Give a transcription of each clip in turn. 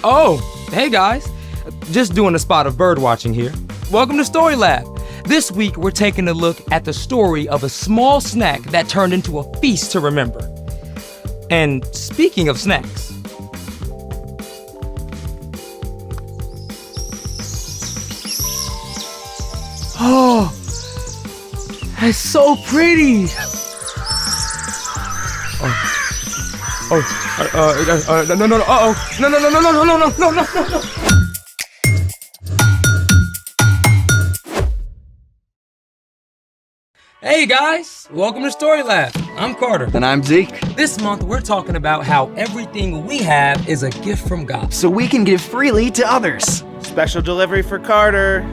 Oh, hey guys. Just doing a spot of bird watching here. Welcome to Story Lab. This week we're taking a look at the story of a small snack that turned into a feast to remember. And speaking of snacks. Oh, that's so pretty. No. Hey guys, welcome to Story Lab. I'm Carter. And I'm Zeke. This month we're talking about how everything we have is a gift from God. So we can give freely to others. Special delivery for Carter.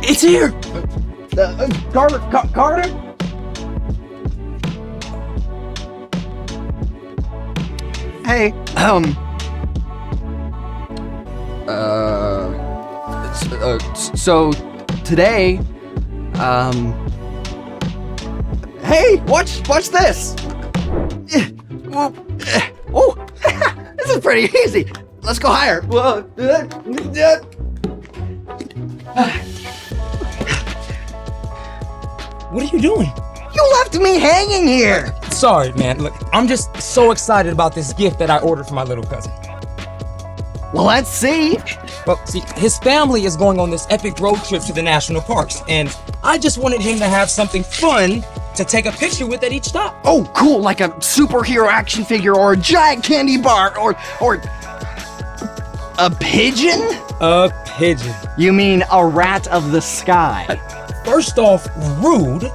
It's here! Carter? Hey, so today, hey, watch this. Oh, this is pretty easy. Let's go higher. What are you doing? You left me hanging here. Sorry, man. Look, I'm just so excited about this gift that I ordered for my little cousin. Well, let's see. Well, see, his family is going on this epic road trip to the national parks, and I just wanted him to have something fun to take a picture with at each stop. Oh, cool, like a superhero action figure or a giant candy bar or a pigeon? A pigeon. You mean a rat of the sky? First off, rude.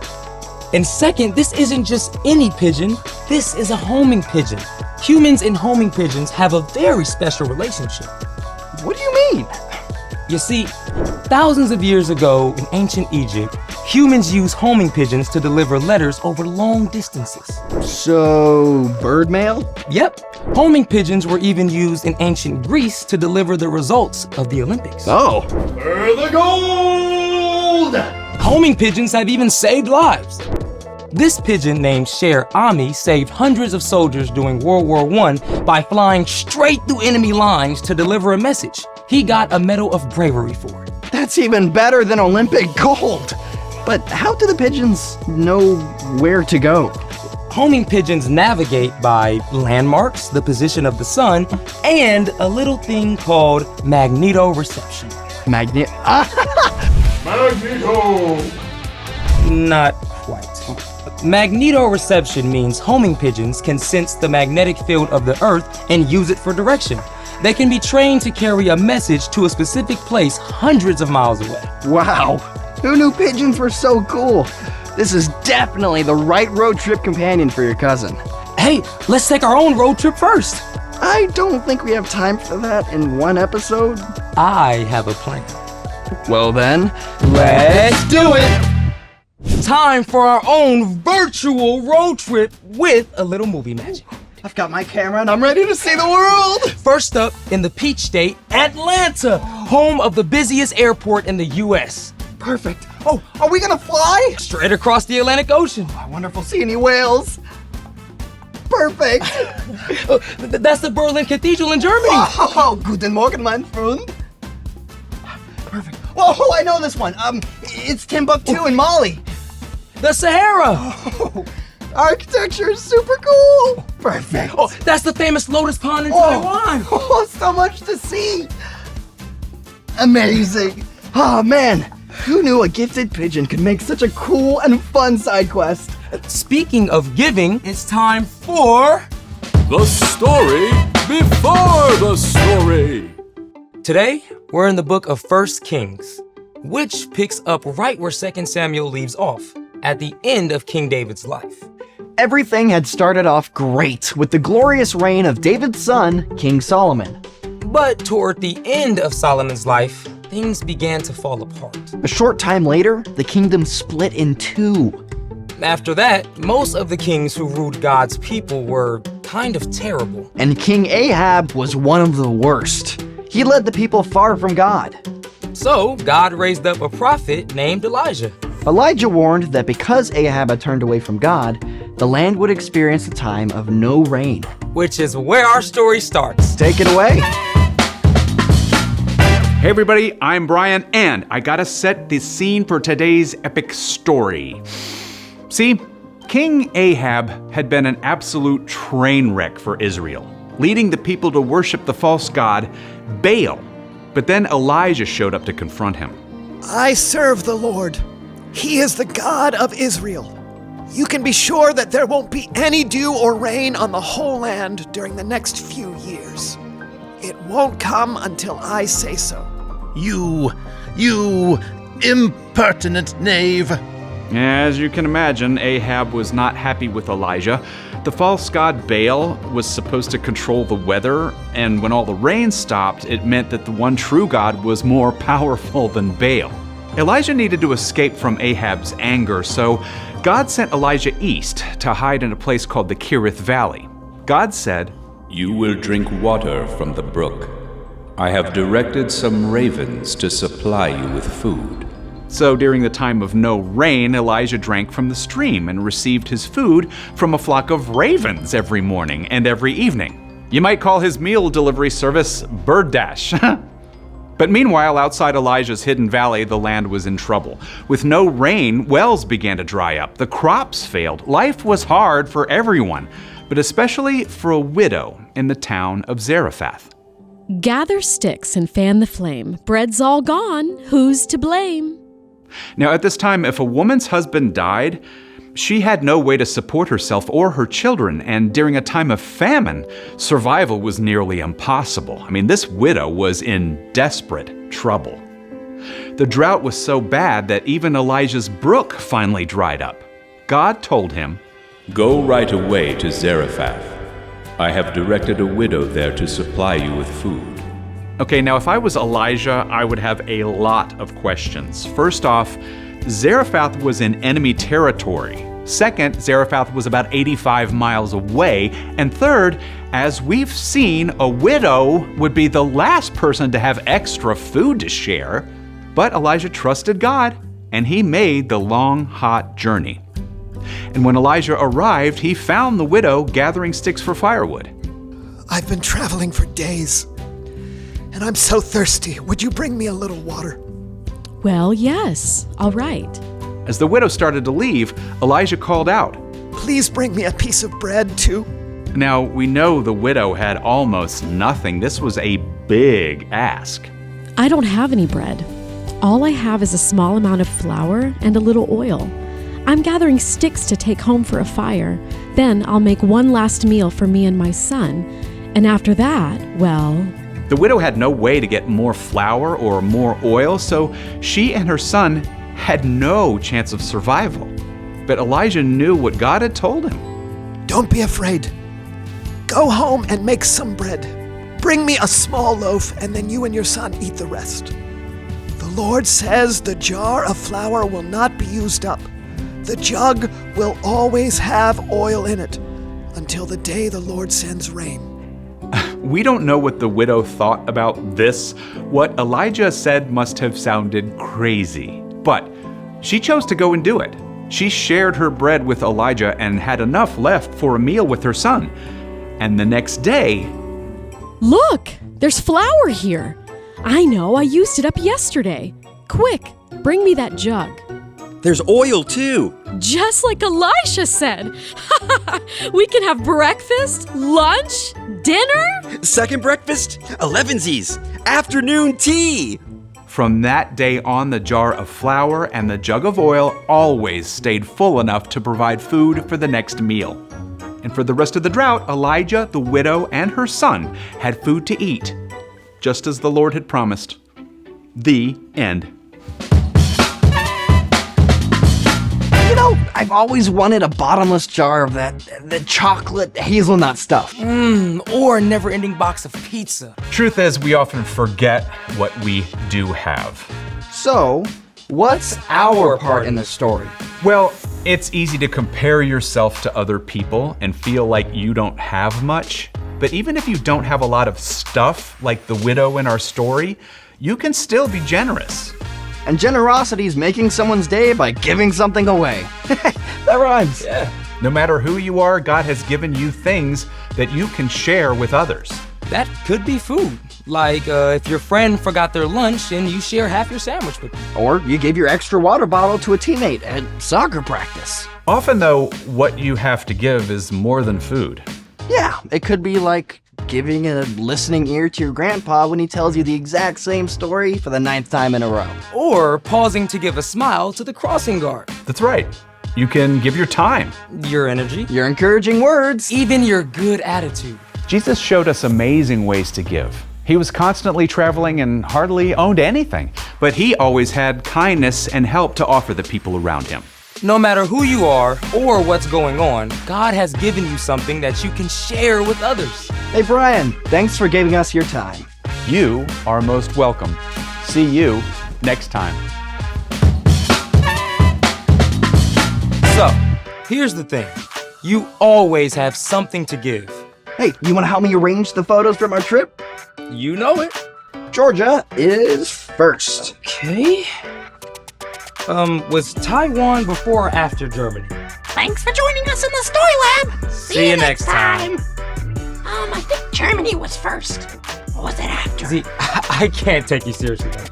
And second, this isn't just any pigeon. This is a homing pigeon. Humans and homing pigeons have a very special relationship. What do you mean? You see, thousands of years ago in ancient Egypt, humans used homing pigeons to deliver letters over long distances. So, bird mail? Yep. Homing pigeons were even used in ancient Greece to deliver the results of the Olympics. Oh. For the gold! Homing pigeons have even saved lives. This pigeon named Sher Ami saved hundreds of soldiers during World War I by flying straight through enemy lines to deliver a message. He got a Medal of Bravery for it. That's even better than Olympic gold. But how do the pigeons know where to go? Homing pigeons navigate by landmarks, the position of the sun, and a little thing called magnetoreception. Magneto. Not quite. Magnetoreception means homing pigeons can sense the magnetic field of the Earth and use it for direction. They can be trained to carry a message to a specific place hundreds of miles away. Wow. Who knew pigeons were so cool? This is definitely the right road trip companion for your cousin. Hey, let's take our own road trip first. I don't think we have time for that in one episode. I have a plan. Well then, let's do it! Time for our own virtual road trip with a little movie magic. I've got my camera and I'm ready to see the world! First up, in the Peach State, Atlanta, home of the busiest airport in the U.S. Perfect. Oh, are we gonna fly? Straight across the Atlantic Ocean. I wonder if we'll see any whales. Perfect. That's the Berlin Cathedral in Germany. Oh, guten Morgen, mein Freund. Perfect. Oh, I know this one. It's Timbuktu in Mali. The Sahara. Oh, architecture is super cool. Perfect. Oh, that's the famous Lotus Pond in Taiwan. Oh, so much to see. Amazing. Oh, man. Who knew a gifted pigeon could make such a cool and fun side quest? Speaking of giving, it's time for... The story before the story. Today, we're in the book of 1 Kings, which picks up right where 2 Samuel leaves off, at the end of King David's life. Everything had started off great with the glorious reign of David's son, King Solomon. But toward the end of Solomon's life, things began to fall apart. A short time later, the kingdom split in two. After that, most of the kings who ruled God's people were kind of terrible. And King Ahab was one of the worst. He led the people far from God. So God raised up a prophet named Elijah. Elijah warned that because Ahab had turned away from God, the land would experience a time of no rain. Which is where our story starts. Take it away. Hey everybody, I'm Brian, and I gotta set the scene for today's epic story. See, King Ahab had been an absolute train wreck for Israel, leading the people to worship the false god Baal. But then Elijah showed up to confront him. I serve the Lord. He is the God of Israel. You can be sure that there won't be any dew or rain on the whole land during the next few years. It won't come until I say so. You impertinent knave. As you can imagine, Ahab was not happy with Elijah. The false god Baal was supposed to control the weather, and when all the rain stopped, it meant that the one true God was more powerful than Baal. Elijah needed to escape from Ahab's anger, so God sent Elijah east to hide in a place called the Kerith Valley. God said, "You will drink water from the brook. I have directed some ravens to supply you with food." So during the time of no rain, Elijah drank from the stream and received his food from a flock of ravens every morning and every evening. You might call his meal delivery service Bird Dash. But meanwhile, outside Elijah's hidden valley, the land was in trouble. With no rain, wells began to dry up, the crops failed, life was hard for everyone, but especially for a widow in the town of Zarephath. Gather sticks and fan the flame. Bread's all gone. Who's to blame? Now, at this time, if a woman's husband died, she had no way to support herself or her children, and during a time of famine, survival was nearly impossible. I mean, this widow was in desperate trouble. The drought was so bad that even Elijah's brook finally dried up. God told him, "Go right away to Zarephath. I have directed a widow there to supply you with food." Okay, now if I was Elijah, I would have a lot of questions. First off, Zarephath was in enemy territory. Second, Zarephath was about 85 miles away. And third, as we've seen, a widow would be the last person to have extra food to share. But Elijah trusted God, and he made the long, hot journey. And when Elijah arrived, he found the widow gathering sticks for firewood. I've been traveling for days, and I'm so thirsty. Would you bring me a little water? Well, yes. All right. As the widow started to leave, Elijah called out. Please bring me a piece of bread, too. Now, we know the widow had almost nothing. This was a big ask. I don't have any bread. All I have is a small amount of flour and a little oil. I'm gathering sticks to take home for a fire. Then I'll make one last meal for me and my son. And after that, well... The widow had no way to get more flour or more oil, so she and her son had no chance of survival. But Elijah knew what God had told him. Don't be afraid. Go home and make some bread. Bring me a small loaf, and then you and your son eat the rest. The Lord says the jar of flour will not be used up. The jug will always have oil in it until the day the Lord sends rain. We don't know what the widow thought about this. What Elijah said must have sounded crazy. But she chose to go and do it. She shared her bread with Elijah and had enough left for a meal with her son. And the next day... Look! There's flour here! I know, I used it up yesterday. Quick, bring me that jug. There's oil, too. Just like Elisha said. We can have breakfast, lunch, dinner. Second breakfast, 11sies. Afternoon tea. From that day on, the jar of flour and the jug of oil always stayed full enough to provide food for the next meal. And for the rest of the drought, Elijah, the widow, and her son had food to eat, just as the Lord had promised. The end. You know, I've always wanted a bottomless jar of the chocolate hazelnut stuff. Or a never-ending box of pizza. Truth is, we often forget what we do have. So, what's our part in the story? Well, it's easy to compare yourself to other people and feel like you don't have much. But even if you don't have a lot of stuff, like the widow in our story, you can still be generous. And generosity is making someone's day by giving something away. That rhymes. Yeah. No matter who you are, God has given you things that you can share with others. That could be food. Like if your friend forgot their lunch and you share half your sandwich with them. Or you give your extra water bottle to a teammate at soccer practice. Often, though, what you have to give is more than food. Yeah, it could be like giving a listening ear to your grandpa when he tells you the exact same story for the 9th time in a row. Or pausing to give a smile to the crossing guard. That's right. You can give your time. Your energy. Your encouraging words. Even your good attitude. Jesus showed us amazing ways to give. He was constantly traveling and hardly owned anything, but he always had kindness and help to offer the people around him. No matter who you are or what's going on, God has given you something that you can share with others. Hey Brian, thanks for giving us your time. You are most welcome. See you next time. So, here's the thing. You always have something to give. Hey, you want to help me arrange the photos from our trip? You know it. Georgia is first. Okay. Was Taiwan before or after Germany? Thanks for joining us in the story lab. See you next time. I think Germany was first. Or was it after? See, I can't take you seriously like that.